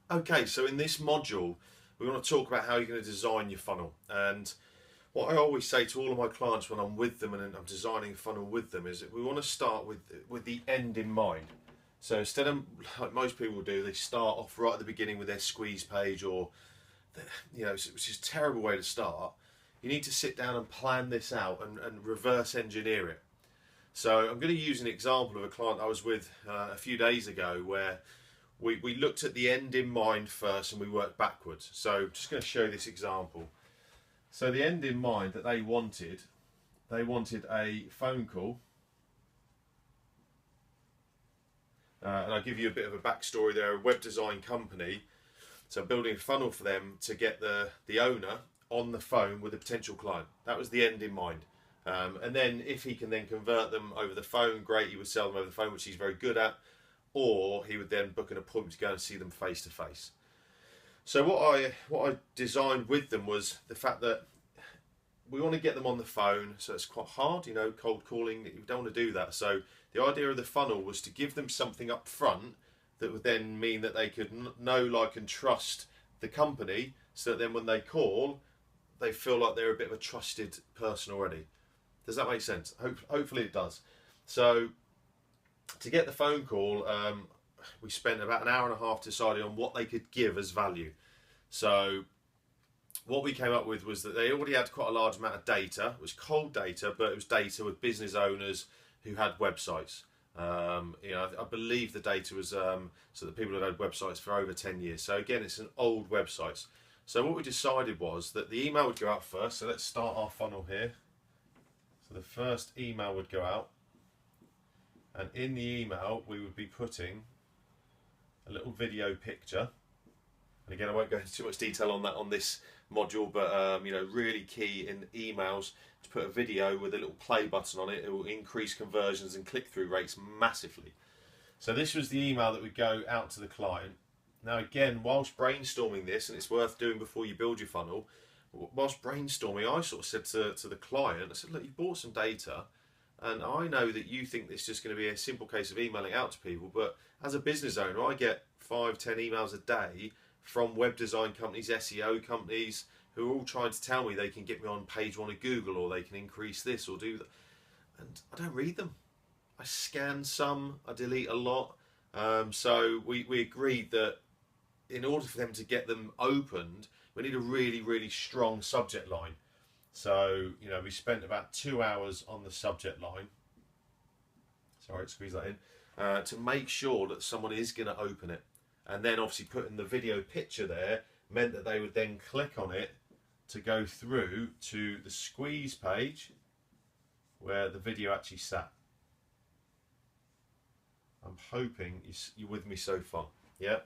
Okay, so in this module, we want to talk about how you're going to design your funnel. And what I always say to all of my clients when I'm with them and I'm designing a funnel with them is that we want to start with the end in mind. So instead of, like most people do, they start off right at the beginning with their squeeze page or, which is a terrible way to start. You need to sit down and plan this out and reverse engineer it. So I'm going to use an example of a client I was with a few days ago where we looked at the end in mind first and we worked backwards. So I'm just going to show you this example. So the end in mind that they wanted a phone call. And I'll give you a bit of a backstory. They're a web design company. So building a funnel for them to get the owner on the phone with a potential client. That was the end in mind. And then if he can then convert them over the phone, great, he would sell them over the phone, which he's very good at. Or he would then book an appointment to go and see them face to face. So what I designed with them was the fact that we want to get them on the phone, so it's quite hard, cold calling, you don't want to do that. So the idea of the funnel was to give them something up front that would then mean that they could know, like, and trust the company, so that then when they call, they feel like they're a bit of a trusted person already. Does that make sense? Hopefully it does. So to get the phone call, we spent about an hour and a half deciding on what they could give as value. So what we came up with was that they already had quite a large amount of data. It was cold data, but it was data with business owners who had websites. I believe the data was so that people had websites for over 10 years. So again, it's an old websites. So what we decided was that the email would go out first. So let's start our funnel here. So the first email would go out. And in the email, we would be putting a little video picture. And again, I won't go into too much detail on that on this module, but really key in emails to put a video with a little play button on it. It will increase conversions and click-through rates massively. So this was the email that would go out to the client. Now again, whilst brainstorming this, and it's worth doing before you build your funnel, whilst brainstorming, I sort of said to the client, I said, look, you've bought some data, and I know that you think this is just going to be a simple case of emailing out to people, but as a business owner, I get 5-10 emails a day from web design companies, SEO companies, who are all trying to tell me they can get me on page 1 of Google, or they can increase this or do that. And I don't read them. I scan some, I delete a lot. So we agreed that in order for them to get them opened, we need a really, really strong subject line. So, we spent about 2 hours on the subject line. Sorry, squeeze that in. To make sure that someone is going to open it. And then obviously putting the video picture there meant that they would then click on it to go through to the squeeze page where the video actually sat. I'm hoping you're with me so far. Yeah.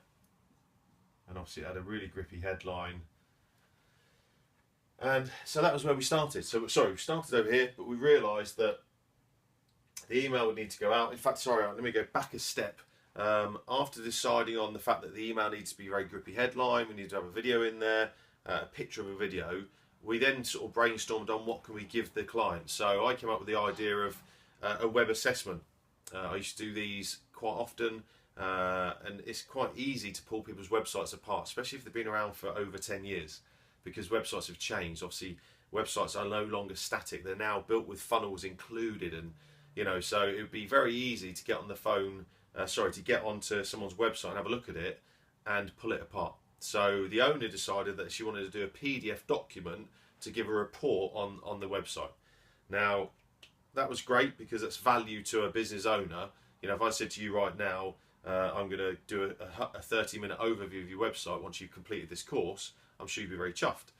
And obviously it had a really grippy headline. And so that was where we started. So, sorry, we started over here, but we realised that the email would need to go out. In fact, sorry, let me go back a step. After deciding on the fact that the email needs to be a very grippy headline, we need to have a video in there, a picture of a video, we then sort of brainstormed on what can we give the client. So I came up with the idea of a web assessment. I used to do these quite often, and it's quite easy to pull people's websites apart, especially if they've been around for over 10 years, because websites have changed. Obviously, websites are no longer static. They're now built with funnels included, and so it would be very easy to get on the phone, to get onto someone's website and have a look at it and pull it apart. So the owner decided that she wanted to do a PDF document to give a report on the website. Now, that was great because it's value to a business owner. If I said to you right now, I'm going to do a 30-minute overview of your website once you've completed this course, I'm sure you'd be very chuffed.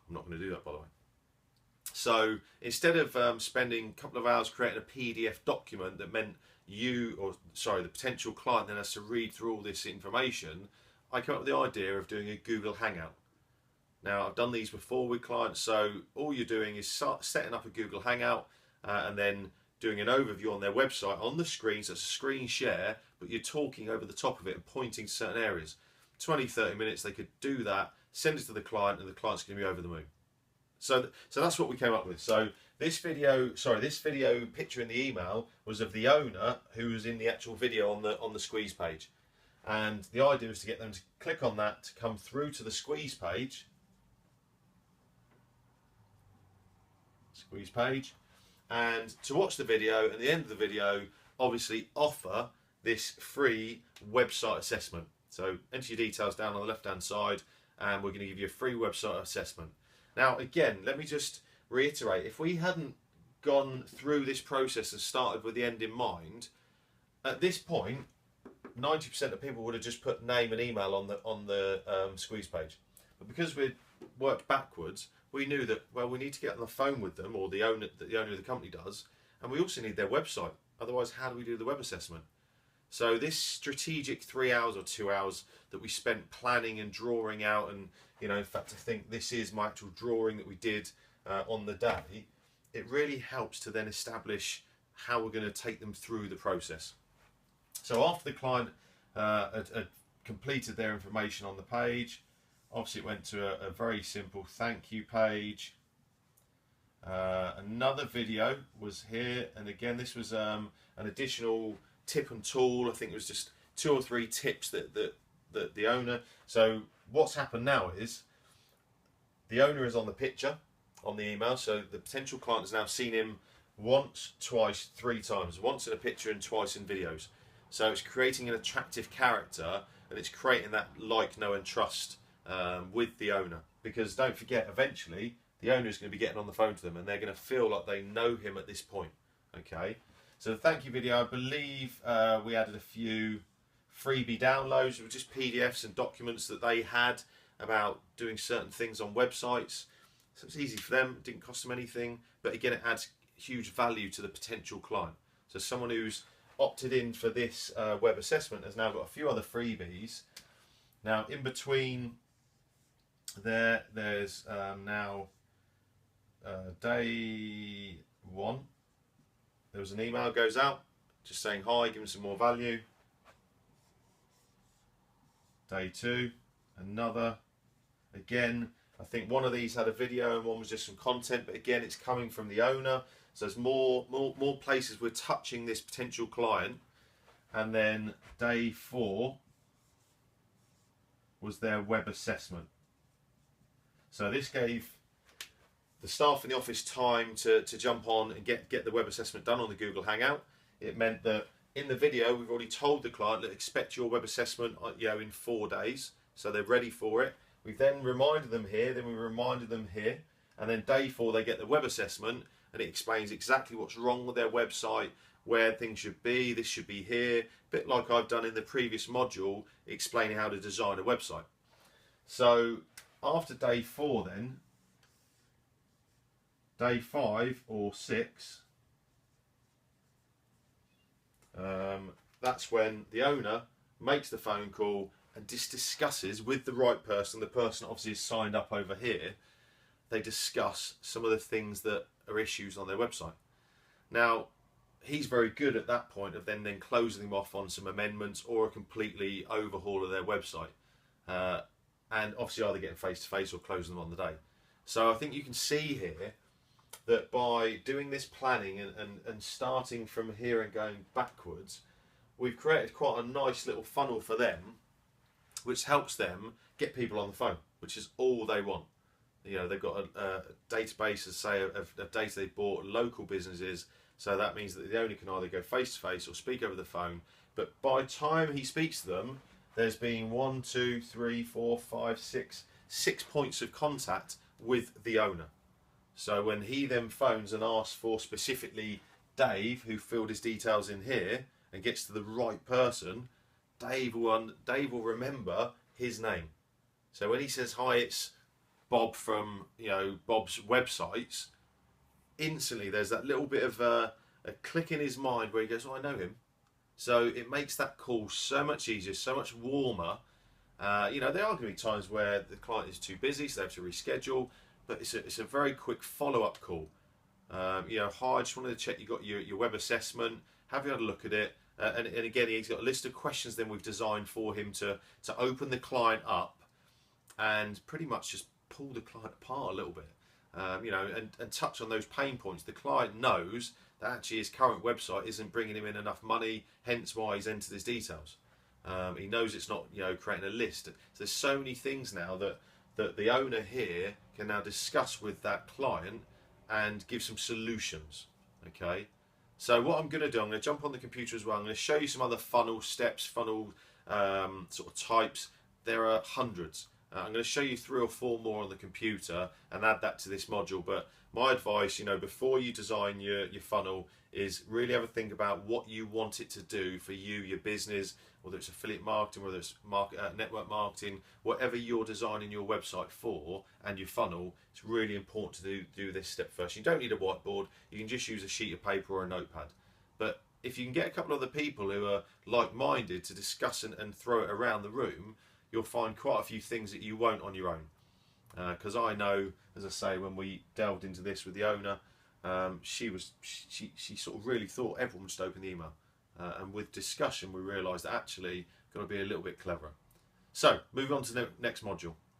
I'm not going to do that, by the way. So instead of spending a couple of hours creating a PDF document that meant the potential client then has to read through all this information, I came up with the idea of doing a Google Hangout. Now, I've done these before with clients, so all you're doing is setting up a Google Hangout and then doing an overview on their website on the screen, so it's a screen share, but you're talking over the top of it and pointing to certain areas. 20-30 minutes, they could do that, send it to the client, and the client's going to be over the moon. So that's what we came up with. So this video picture in the email was of the owner who was in the actual video on the squeeze page. And the idea is to get them to click on that to come through to the squeeze page. And to watch the video, and at the end of the video, obviously offer this free website assessment. So enter your details down on the left hand side, and we're going to give you a free website assessment. Now again, let me just reiterate, if we hadn't gone through this process and started with the end in mind, at this point 90% of people would have just put name and email on the squeeze page. But because we worked backwards, we knew that, well, we need to get on the phone with them, or the owner of the company does, and we also need their website. Otherwise, how do we do the web assessment? So this strategic 3 hours or 2 hours that we spent planning and drawing out, and in fact, I think this is my actual drawing that we did on the day. It really helps to then establish how we're going to take them through the process. So after the client had completed their information on the page, obviously it went to a very simple thank you page. Another video was here, and again this was an additional tip and tool. I think it was just 2 or 3 tips that the owner. So what's happened now is the owner is on the picture on the email, so the potential client has now seen him once, twice, 3 times, once in a picture and twice in videos. So it's creating an attractive character, and it's creating that like, know and trust with the owner. Because don't forget, eventually the owner is going to be getting on the phone to them, and they're going to feel like they know him at this point. Okay, so the thank you video, I believe we added a few freebie downloads. It was just PDFs and documents that they had about doing certain things on websites. So it's easy for them, it didn't cost them anything, but again it adds huge value to the potential client. So someone who's opted in for this web assessment has now got a few other freebies. Now in between there's now day 1, there was an email goes out just saying hi, giving some more value. Day 2, another. Again, I think one of these had a video and one was just some content, but again it's coming from the owner. So there's more places we're touching this potential client. And then day 4 was their web assessment. So this gave the staff in the office time to jump on and get the web assessment done on the Google Hangout. It meant that in the video we've already told the client that expect your web assessment in 4 days, so they're ready for it. We've then reminded them here, then we reminded them here, and then day 4 they get the web assessment, and it explains exactly what's wrong with their website, where things should be, this should be here, a bit like I've done in the previous module explaining how to design a website. So after day 4 then, day 5 or 6, that's when the owner makes the phone call and just discusses with the right person. The person obviously is signed up over here. They discuss some of the things that are issues on their website. Now, he's very good at that point of then closing them off on some amendments or a completely overhaul of their website. And obviously either getting face-to-face or closing them on the day. So I think you can see here that by doing this planning and starting from here and going backwards, we've created quite a nice little funnel for them, which helps them get people on the phone, which is all they want. They've got a database, as say, of data they bought, local businesses, so that means that the owner can either go face-to-face or speak over the phone. But by the time he speaks to them, there's been 1, 2, 3, 4, 5, 6 points of contact with the owner. So when he then phones and asks for specifically Dave, who filled his details in here, and gets to the right person, Dave will remember his name. So when he says, hi, it's Bob from Bob's websites, instantly there's that little bit of a click in his mind where he goes, oh, I know him. So it makes that call so much easier, so much warmer. There are going to be times where the client is too busy, so they have to reschedule, but it's a very quick follow-up call. Hi, I just wanted to check you got your web assessment. Have you had a look at it? And again, he's got a list of questions then we've designed for him to open the client up and pretty much just pull the client apart a little bit, and touch on those pain points. The client knows that actually his current website isn't bringing him in enough money, hence why he's entered his details. He knows it's not, creating a list. So there's so many things now that the owner here can now discuss with that client and give some solutions. Okay. So what I'm going to do, I'm going to jump on the computer as well. I'm going to show you some other funnel steps, funnel sort of types. There are hundreds. I'm going to show you 3 or 4 more on the computer and add that to this module. But my advice, before you design your funnel, is really have a think about what you want it to do for you, your business, whether it's affiliate marketing, whether it's network marketing, whatever you're designing your website for and your funnel. It's really important to do this step first. You don't need a whiteboard. You can just use a sheet of paper or a notepad. But if you can get a couple of other people who are like-minded to discuss and throw it around the room, you'll find quite a few things that you won't on your own. Because I know, as I say, when we delved into this with the owner, she sort of really thought everyone would just open the email. And with discussion, we realised that actually got to be a little bit cleverer. So, moving on to the next module.